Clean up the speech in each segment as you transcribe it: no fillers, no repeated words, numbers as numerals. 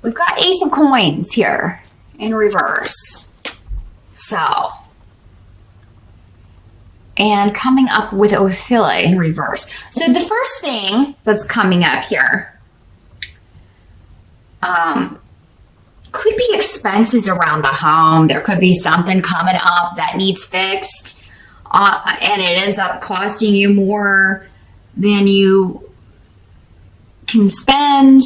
We've got Ace of Coins here in reverse. So, and coming up with Ophelia in reverse. So the first thing that's coming up here could be expenses around the home. There could be something coming up that needs fixed, and it ends up costing you more than you can spend.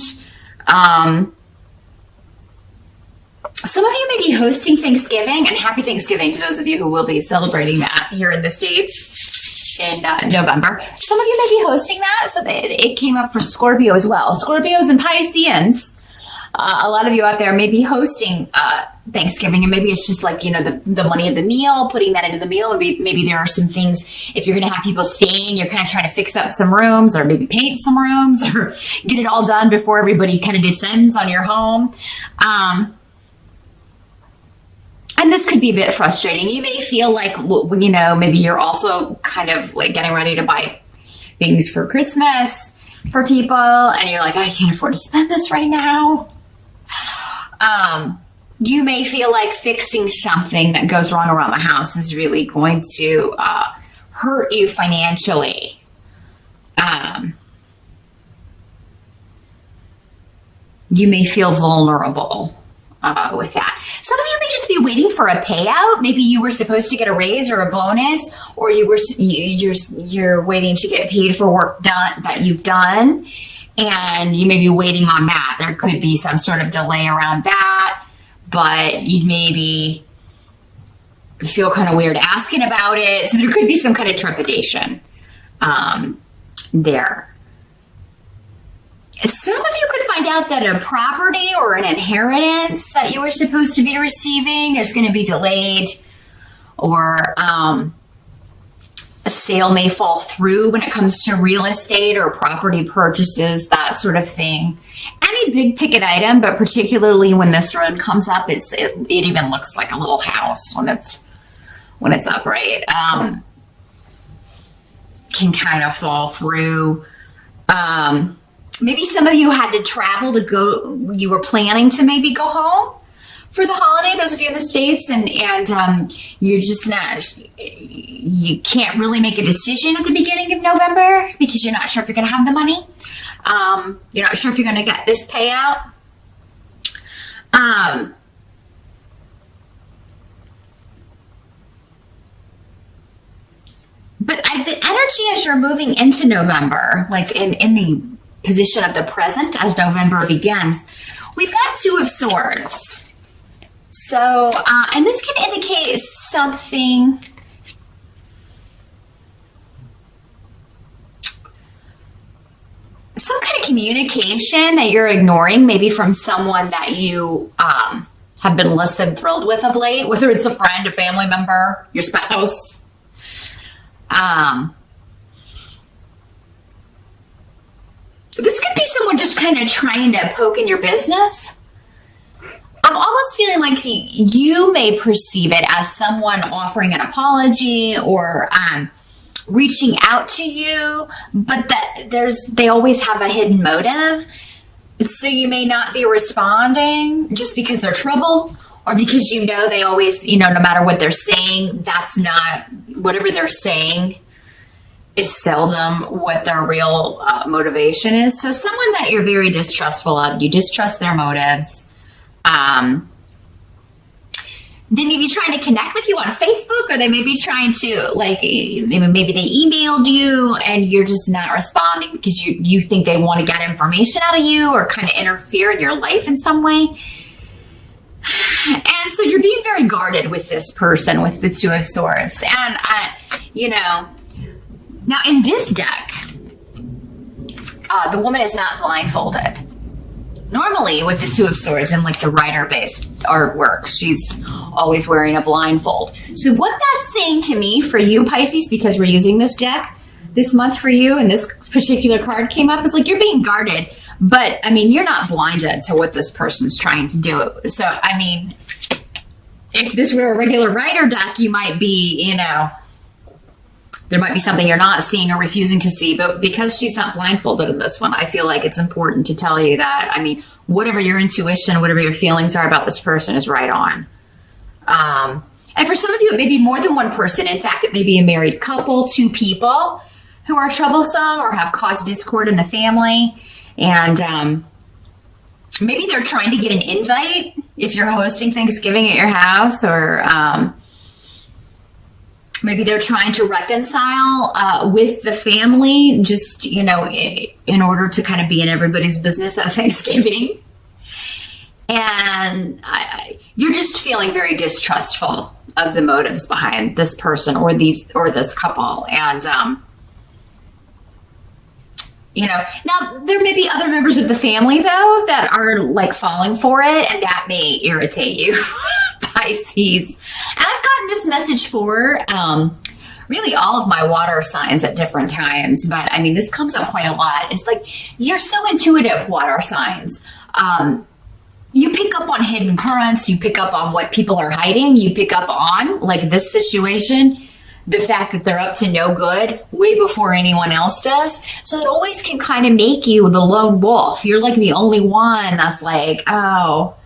Some of you may be hosting Thanksgiving, and happy Thanksgiving to those of you who will be celebrating that here in the States in November. Some of you may be hosting that, so it came up for Scorpio as well. Scorpios and Pisceans, a lot of you out there may be hosting Thanksgiving, and maybe it's just like, you know, the money of the meal, putting that into the meal. Maybe there are some things, if you're going to have people staying, you're kind of trying to fix up some rooms, or maybe paint some rooms, or get it all done before everybody kind of descends on your home. And this could be a bit frustrating. You may feel like, you know, maybe you're also kind of like getting ready to buy things for Christmas for people, and you're like, I can't afford to spend this right now. You may feel like fixing something that goes wrong around the house is really going to hurt you financially. You may feel vulnerable with that. Some of you may just be waiting for a payout. Maybe you were supposed to get a raise or a bonus, or you're waiting to get paid for work done that you've done, and you may be waiting on that. There could be some sort of delay around that, but you maybe feel kind of weird asking about it. So there could be some kind of trepidation there. Some of you could find out that a property or an inheritance that you were supposed to be receiving is going to be delayed, or a sale may fall through when it comes to real estate or property purchases, that sort of thing. Any big ticket item, but particularly when this rune comes up, it even looks like a little house when it's upright. Can kind of fall through. Maybe some of you had to travel to go, you were planning to maybe go home for the holiday, those of you in the States, and you're just not, you can't really make a decision at the beginning of November because you're not sure if you're going to have the money. You're not sure if you're going to get this payout. But the energy as you're moving into November, like in the position of the present as November begins, we've got Two of Swords. So, and this can indicate something, some kind of communication that you're ignoring, maybe from someone that you have been less than thrilled with of late, whether it's a friend, a family member, your spouse. This could be someone just kind of trying to poke in your business. I'm almost feeling like you may perceive it as someone offering an apology or reaching out to you, but that they always have a hidden motive. So you may not be responding just because they're trouble, or because you know they always, you know, no matter what they're saying, that's not, whatever they're saying is seldom what their real motivation is. So someone that you're very distrustful of, you distrust their motives. They may be trying to connect with you on Facebook, or they may be trying to, like, maybe they emailed you and you're just not responding because you think they want to get information out of you or kind of interfere in your life in some way. And so you're being very guarded with this person, with the Two of Swords. And, now in this deck, the woman is not blindfolded. Normally with the Two of Swords and like the writer-based artwork, she's always wearing a blindfold. So what that's saying to me for you, Pisces, because we're using this deck this month for you, and this particular card came up, is like you're being guarded. But, I mean, you're not blinded to what this person's trying to do. So, I mean, if this were a regular writer deck, you might be, There might be something you're not seeing or refusing to see, but because she's not blindfolded in this one, I feel like it's important to tell you that, I mean, whatever your intuition, whatever your feelings are about this person is right on. And for some of you, it may be more than one person. In fact, it may be a married couple, 2 people who are troublesome or have caused discord in the family. And maybe they're trying to get an invite if you're hosting Thanksgiving at your house, or maybe they're trying to reconcile with the family, just, you know, in order to kind of be in everybody's business at Thanksgiving. And you're just feeling very distrustful of the motives behind this person or this couple. And, you know, now there may be other members of the family, though, that are like falling for it, and that may irritate you, Pisces. And I've gotten this message for really all of my water signs at different times, but I mean, this comes up quite a lot. It's like, you're so intuitive, water signs. You pick up on hidden currents, you pick up on what people are hiding, you pick up on, like this situation, the fact that they're up to no good way before anyone else does. So it always can kind of make you the lone wolf. You're like the only one that's like, oh,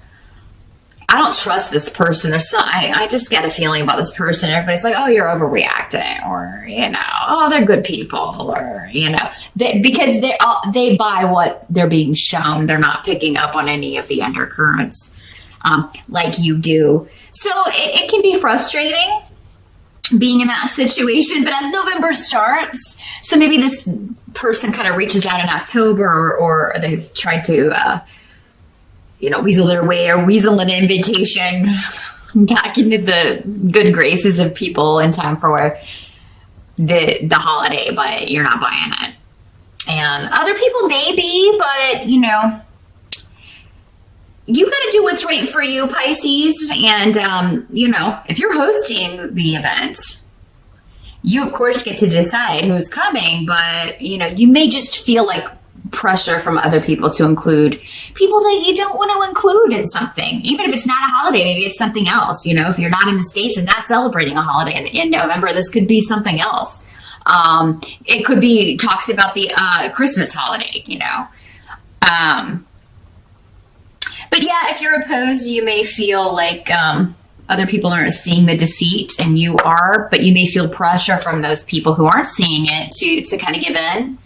I don't trust this person. I just get a feeling about this person. Everybody's like, oh, you're overreacting, or, you know, oh, they're good people, or, you know, because they buy what they're being shown. They're not picking up on any of the undercurrents like you do. So it can be frustrating being in that situation. But as November starts, so maybe this person kind of reaches out in October, or they've tried to you know, weasel their way or weasel an invitation back into the good graces of people in time for the holiday, but you're not buying it. And other people may be, but, you know, you got to do what's right for you, Pisces. And, you know, if you're hosting the event, you, of course, get to decide who's coming, but, you know, you may just feel like pressure from other people to include people that you don't want to include in something. Even if it's not a holiday, maybe it's something else. You know, if you're not in the States and not celebrating a holiday in November, this could be something else. It could be talks about the Christmas holiday, you know. But yeah, if you're opposed, you may feel like other people aren't seeing the deceit and you are, but you may feel pressure from those people who aren't seeing it to kind of give in.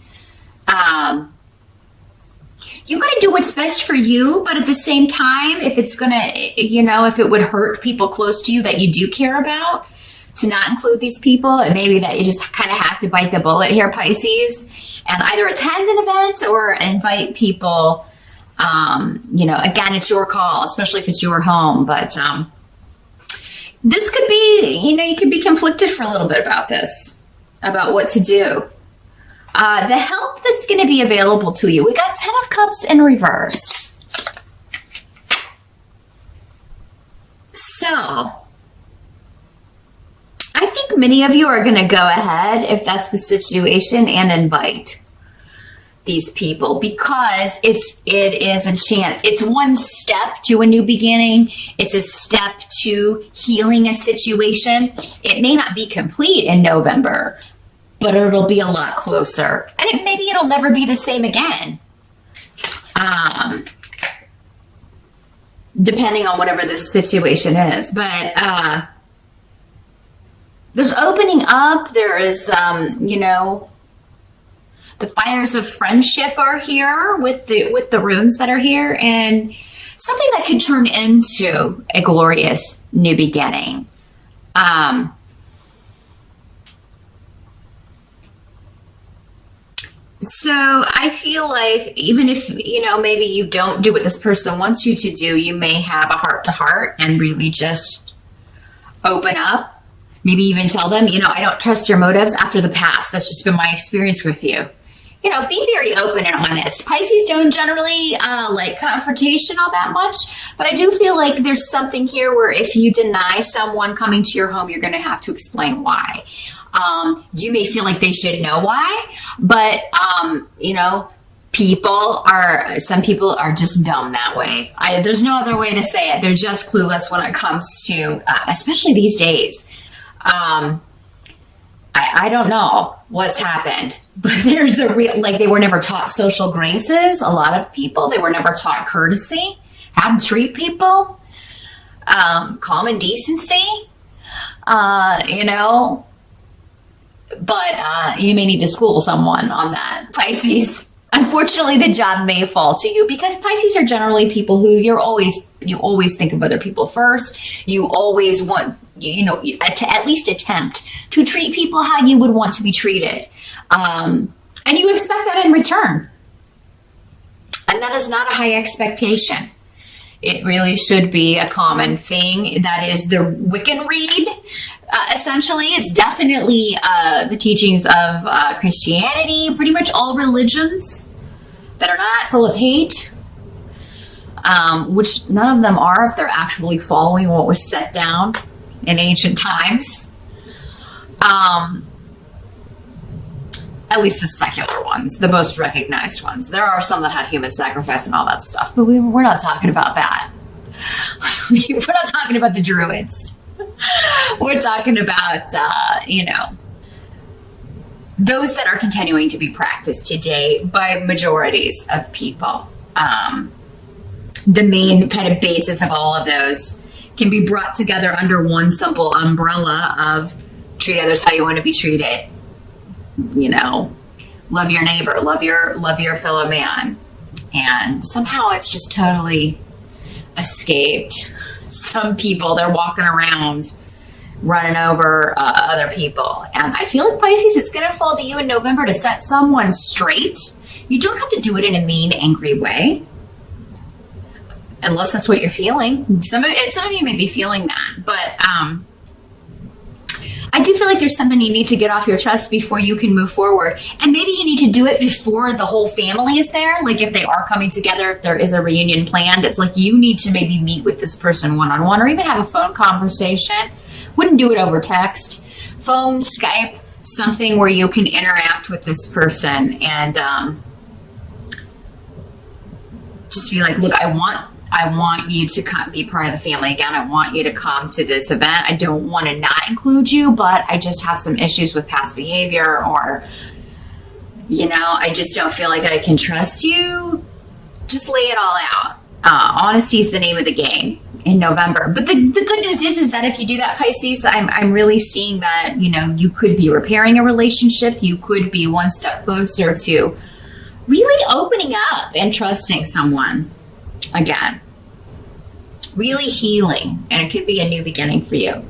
You got to do what's best for you, but at the same time, if it's going to, you know, if it would hurt people close to you that you do care about, to not include these people, it may be that you just kind of have to bite the bullet here, Pisces, and either attend an event or invite people. You know, again, it's your call, especially if it's your home, but this could be, you know, you could be conflicted for a little bit about this, about what to do. The help that's going to be available to you. We got 10 of Cups in reverse. So, I think many of you are going to go ahead, if that's the situation, and invite these people, because it is a chance. It's one step to a new beginning. It's a step to healing a situation. It may not be complete in November, but it'll be a lot closer. And maybe it'll never be the same again. Depending on whatever the situation is. But there's opening up. There is, you know, the fires of friendship are here with the runes that are here. And something that could turn into a glorious new beginning. So I feel like even if, you know, maybe you don't do what this person wants you to do, you may have a heart-to-heart and really just open up. Maybe even tell them, you know, I don't trust your motives after the past. That's just been my experience with you. You know, be very open and honest. Pisces don't generally like confrontational that much, but I do feel like there's something here where if you deny someone coming to your home, you're going to have to explain why. You may feel like they should know why, but, you know, some people are just dumb that way. There's no other way to say it. They're just clueless when it comes to, especially these days. I don't know what's happened, but there's a real, like, they were never taught social graces. A lot of people, they were never taught courtesy, how to treat people, common decency, you know, but you may need to school someone on that, Pisces. Unfortunately, the job may fall to you because Pisces are generally people who you always think of other people first. You always want, to at least attempt to treat people how you would want to be treated. And you expect that in return. And that is not a high expectation. It really should be a common thing. That is the Wiccan read. Essentially, it's definitely the teachings of Christianity, pretty much all religions that are not full of hate, which none of them are if they're actually following what was set down in ancient times. At least the secular ones, the most recognized ones. There are some that had human sacrifice and all that stuff, but we're not talking about that. We're not talking about the Druids. We're talking about, those that are continuing to be practiced today by majorities of people. The main kind of basis of all of those can be brought together under one simple umbrella of treat others how you want to be treated. Love your neighbor, love your fellow man. And somehow it's just totally escaped some people. They're walking around running over other people. And I feel like, Pisces, it's going to fall to you in November to set someone straight. You don't have to do it in a mean, angry way, unless that's what you're feeling. Some of you may be feeling that, but I do feel like there's something you need to get off your chest before you can move forward. And maybe you need to do it before the whole family is there. Like if they are coming together, if there is a reunion planned, it's like you need to maybe meet with this person one-on-one or even have a phone conversation. Wouldn't do it over text. Phone, Skype, something where you can interact with this person and just be like, look, I want you to come be part of the family again. I want you to come to this event. I don't want to not include you, but I just have some issues with past behavior, or, I just don't feel like I can trust you. Just lay it all out. Honesty is the name of the game in November. But the good news is that if you do that, Pisces, I'm really seeing that, you could be repairing a relationship. You could be one step closer to really opening up and trusting someone again, really healing, and it could be a new beginning for you.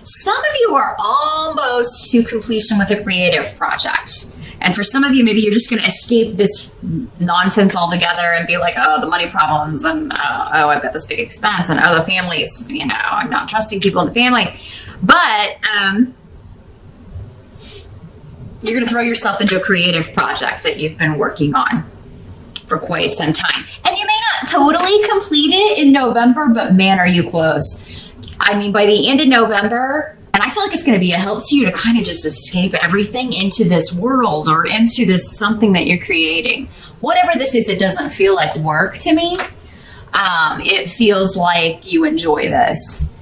Some of you are almost to completion with a creative project, and for some of you, maybe you're just going to escape this nonsense altogether and be like, oh, the money problems, and oh, I've got this big expense, and oh, the families, I'm not trusting people in the family, but you're going to throw yourself into a creative project that you've been working on for quite some time. And you may not totally complete it in November, but man, are you close. I mean, by the end of November, and I feel like it's going to be a help to you to kind of just escape everything into this world or into this something that you're creating. Whatever this is, it doesn't feel like work to me. It feels like you enjoy this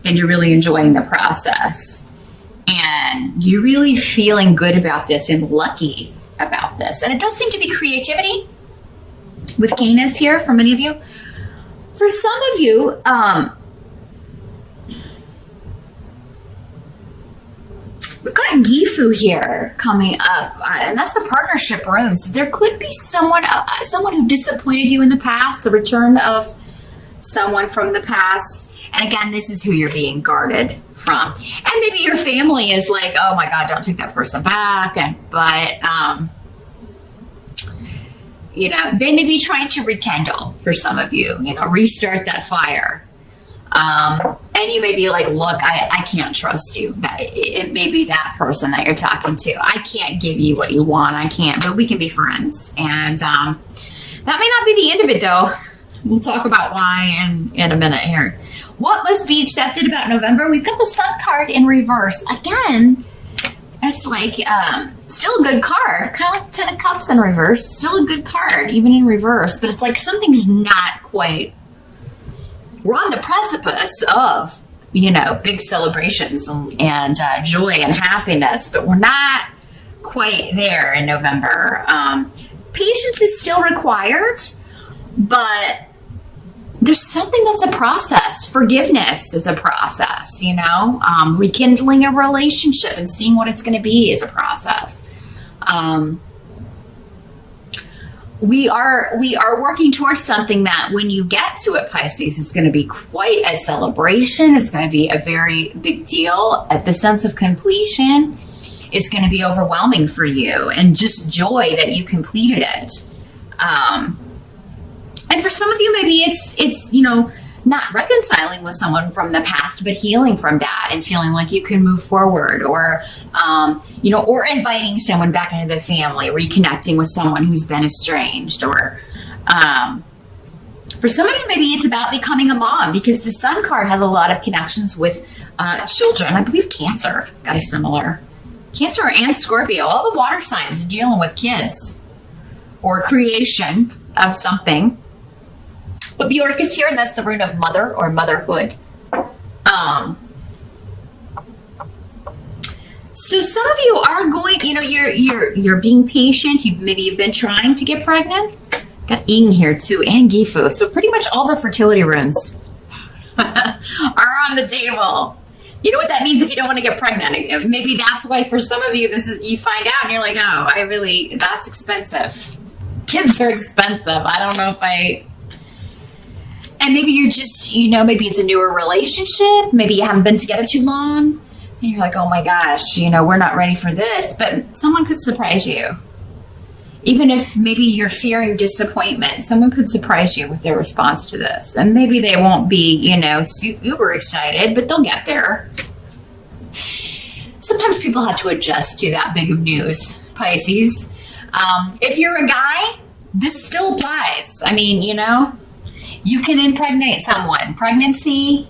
and you're really enjoying the process. And you're really feeling good about this and lucky about this. And it does seem to be creativity with Canis here for many of you. For some of you, we've got Gifu here coming up, and that's the partnership room. So there could be someone who disappointed you in the past, the return of someone from the past. And again, this is who you're being guarded from. And maybe your family is like, oh my God, don't take that person back. But they may be trying to rekindle for some of you, restart that fire. And you may be like, look, I can't trust you. It may be that person that you're talking to. I can't give you what you want. I can't, but we can be friends. And that may not be the end of it, though. We'll talk about why in a minute here. What must be accepted about November? We've got the Sun card in reverse. Again, it's like still a good card. Kind of like the Ten of Cups in reverse. Still a good card, even in reverse. But it's like something's not quite... We're on the precipice of big celebrations and joy and happiness, but we're not quite there in November. Patience is still required, but there's something that's a process. Forgiveness is a process, rekindling a relationship and seeing what it's going to be is a process. We are working towards something that when you get to it, Pisces, is going to be quite a celebration. It's going to be a very big deal. The sense of completion is going to be overwhelming for you, and just joy that you completed it. And for some of you, maybe it's not reconciling with someone from the past, but healing from that and feeling like you can move forward, or or inviting someone back into the family, reconnecting with someone who's been estranged, or for some of you, maybe it's about becoming a mom, because the Sun card has a lot of connections with children. I believe Cancer got a similar. Cancer and Scorpio, all the water signs are dealing with kids or creation of something. But Bjork is here, and that's the rune of mother or motherhood. So some of you are going, you're being patient. You've been trying to get pregnant. Got Ing here too, and Gifu. So pretty much all the fertility runes are on the table. You know what that means if you don't want to get pregnant? Maybe that's why for some of you, you find out and you're like, oh, that's expensive. Kids are expensive. I don't know and maybe you're just, maybe it's a newer relationship. Maybe you haven't been together too long. And you're like, oh my gosh, we're not ready for this. But someone could surprise you. Even if maybe you're fearing disappointment, someone could surprise you with their response to this. And maybe they won't be, uber excited, but they'll get there. Sometimes people have to adjust to that big of news, Pisces. If you're a guy, this still applies. I mean, you can impregnate someone. Pregnancy,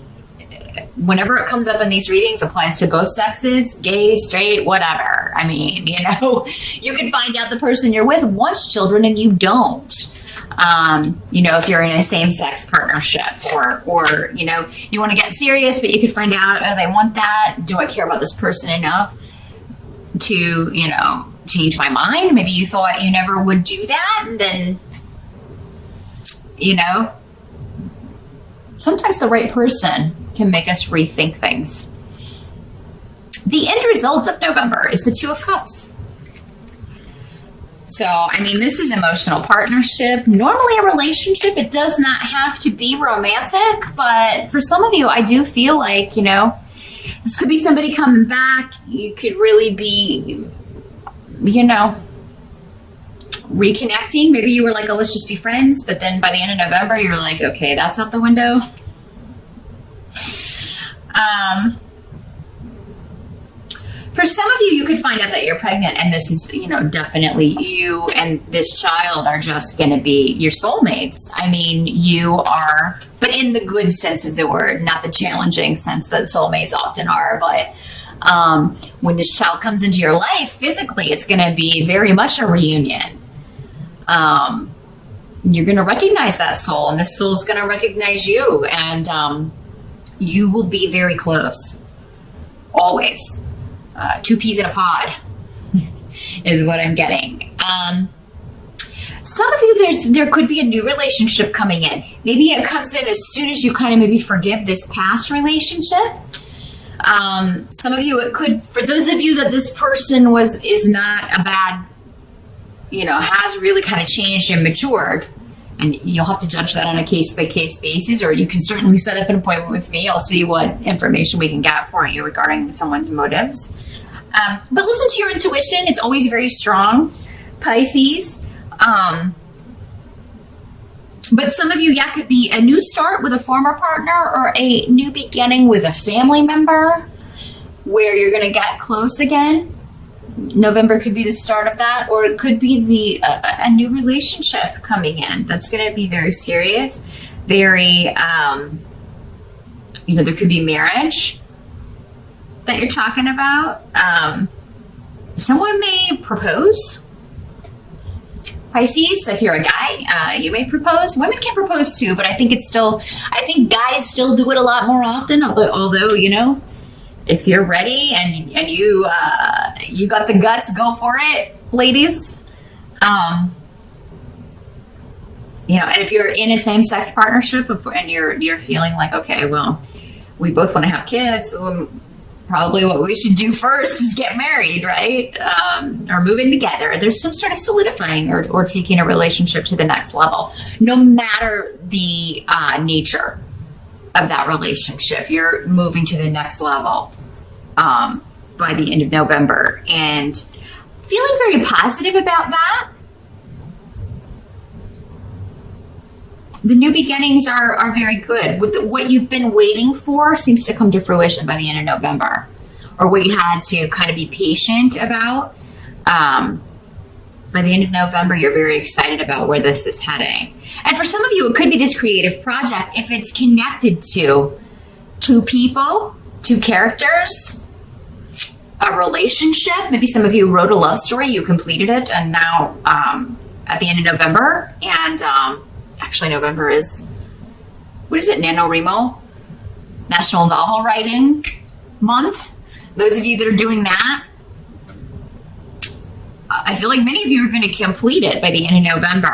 whenever it comes up in these readings, applies to both sexes, gay, straight, whatever. I mean, you can find out the person you're with wants children and you don't. If you're in a same-sex partnership, or you want to get serious, but you could find out, oh, they want that. Do I care about this person enough to, change my mind? Maybe you thought you never would do that, and then, sometimes the right person can make us rethink things. The end result of November is the Two of Cups. So, this is emotional partnership. Normally a relationship, it does not have to be romantic, but for some of you, I do feel like, this could be somebody coming back. You could really be, reconnecting. Maybe you were like, oh, let's just be friends. But then by the end of November, you're like, okay, that's out the window. For some of you, you could find out that you're pregnant, and this is, definitely you and this child are just going to be your soulmates. You are, but in the good sense of the word, not the challenging sense that soulmates often are. But when this child comes into your life, physically, it's going to be very much a reunion. You're going to recognize that soul, and this soul is going to recognize you, and you will be very close. Always. Two peas in a pod is what I'm getting. Some of you, there could be a new relationship coming in. Maybe it comes in as soon as you kind of maybe forgive this past relationship. Some of you, it could, for those of you that this person is not a bad, has really kind of changed and matured, and you'll have to judge that on a case-by-case basis, or you can certainly set up an appointment with me. I'll see what information we can get for you regarding someone's motives. But listen to your intuition. It's always very strong, Pisces. But some of you, could be a new start with a former partner, or a new beginning with a family member where you're going to get close again. November could be the start of that, or it could be a new relationship coming in that's going to be very serious, very, there could be marriage that you're talking about. Someone may propose. Pisces. If you're a guy, you may propose. Women can propose too, but I think guys still do it a lot more often. Although, you know, if you're ready and you got the guts, go for it, ladies. You know, and if you're in a same-sex partnership and you're feeling like, okay, well, we both want to have kids, probably what we should do first is get married, right? Or moving together. There's some sort of solidifying or taking a relationship to the next level. No matter the nature of that relationship, you're moving to the next level by the end of November. And feeling very positive about that. The new beginnings are very good. What you've been waiting for seems to come to fruition by the end of November, or what you had to kind of be patient about. By the end of November, you're very excited about where this is heading. And for some of you, it could be this creative project if it's connected to two people, two characters, a relationship. Maybe some of you wrote a love story, you completed it, and now at the end of November, and actually November is, what is it, NaNoWriMo? National Novel Writing Month. Those of you that are doing that, I feel like many of you are going to complete it by the end of November.